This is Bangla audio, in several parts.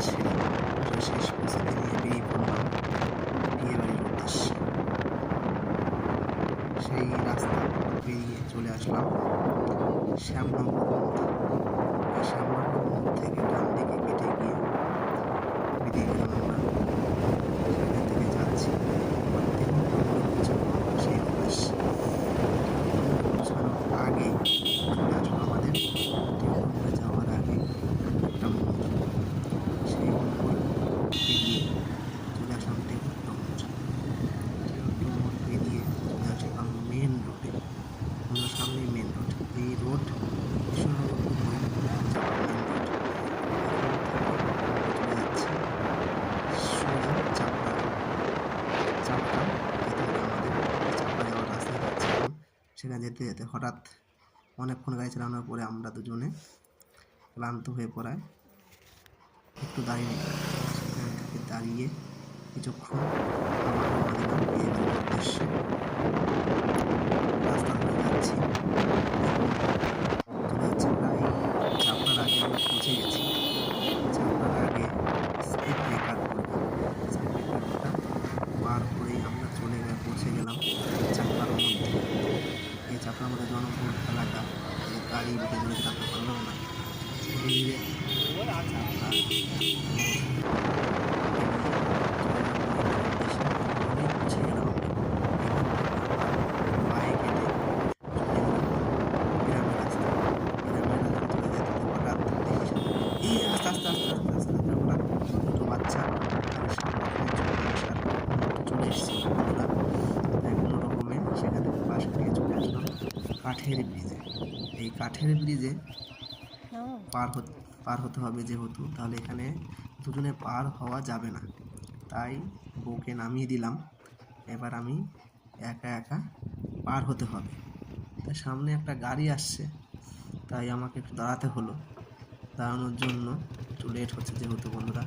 সেরে শেষ প্রস্তুতি নিয়ে বেরিয়ে পড়লাম বিয়ে বাড়ির উদ্দেশ্যে। সেই রাস্তা পেরিয়ে চলে আসলাম শ্যামনগর মোড়। এই শ্যামনগর মোড় থেকে ডান দিকে কেটে গিয়ে বেরিয়ে গেলাম আমরা। সেখান থেকে যাচ্ছি সেই উদ্দেশ্যে। পৌঁছানোর আগে চলে আসলো আমাদের টেকনোমোড়ে যাওয়ার আগে একটা মোড়। সেই মোড় পেরিয়ে চলে আসলাম টেকনো মোড় পেরিয়ে চলে আসলাম মেন রোডে। আমাদের সামনেই মেন রোড। এই রোড কৃষ্ণনগর টু মহিপুর যাওয়ার মেন রোড। চলে যাচ্ছি সোজা চাপড়া। চাপড়া যেতে হবে আমাদের। চাপড়া যাওয়ার রাস্তায় যাচ্ছিলাম। সেখানে যেতে যেতে হঠাৎ অনেকক্ষণ গাড়ি চালানোর পরে আমরা দুজনে ক্লান্ত হয়ে পড়ায় একটু দাঁড়িয়ে সেখান থেকে দাঁড়িয়ে কিছুক্ষণ আবার রওনা দিলাম বিয়ে বাড়ির উদ্দেশ্যে। রাস্তা ধরে যাচ্ছি, চলে যাচ্ছে প্রায় চাপড়ার আগে আমরা পৌঁছে গেছি। চাপড়ার আগে স্পিড ব্রেকার পড়বে। স্পিড ব্রেকারটা পার করেই আমরা পৌঁছে গেলাম চাপড়ার মধ্যে। এই চাপড়ার মধ্যে জনবহুল এলাকা, গাড়ি ভেতরে থাকতে পারলাম না। ধীরে ধীরে চাপড়া পৌঁছে গেলাম। পায়ে কেটে চলে গেলাম গ্রামের রাস্তা। গ্রামের রাস্তা চলে যেতে হঠাৎ দেখি এই আস্তে আস্তে আস্তে আস্তে আস্তে আস্তে হঠাৎ দুটো বাচ্চা গাড়ির সামনে চলে আসার চলে এসেছিল বন্ধুরা। তাই কোনো রকমে সেখান থেকে পাশ কাটিয়ে চলে আসলাম কাঠের ব্রিজে। এই কাঠের ব্রিজে পার হতে হবে যেহেতু, তাহলে এখানে দুজনে পার হওয়া যাবে না। তাই বউকে নামিয়ে দিলাম। এবার আমি একা একা পার হতে হবে। তাই সামনে একটা গাড়ি আসছে, তাই আমাকে একটু দাঁড়াতে হলো। দাঁড়ানোর জন্য একটু লেট হচ্ছে যেহেতু বন্ধুরা,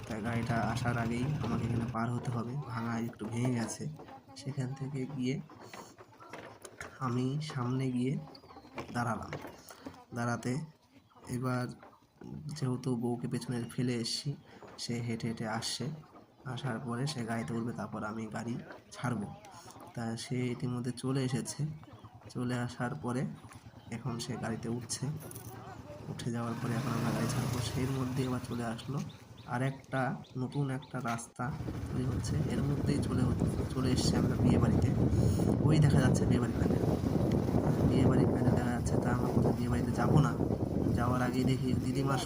তাই গাড়িটা আসার আগেই আমাকে এখানে পার হতে হবে। ভাঙা একটু ভেঙে গেছে। সেখান থেকে গিয়ে আমি সামনে গিয়ে দাঁড়ালাম। দাঁড়াতে এবার যেহেতু বউকে পেছনে ফেলে এসেছি, সে হেঁটে হেঁটে আসছে। আসার পরে সে গাড়িতে উঠবে, তারপর আমি গাড়ি ছাড়বো। তা সে ইতিমধ্যে চলে এসেছে। চলে আসার পরে এখন সে গাড়িতে উঠছে। উঠে যাওয়ার পরে এখন আমরা গাড়ি ছাড়বো। সেই মধ্যে এবার চলে আসলো আর একটা নতুন একটা রাস্তা তৈরি হচ্ছে। এর মধ্যেই চলে এসছে আমরা বিয়ে বাড়িতে। ওই দেখা যাচ্ছে বিয়ে বাড়ির প্যান্ডেল। বিয়ে বাড়ির প্যান্ডেল দেখা যাচ্ছে। তা আমরা কোথাও বিয়ে বাড়িতে যাবো না, যাওয়ার আগেই দেখি দিদিমার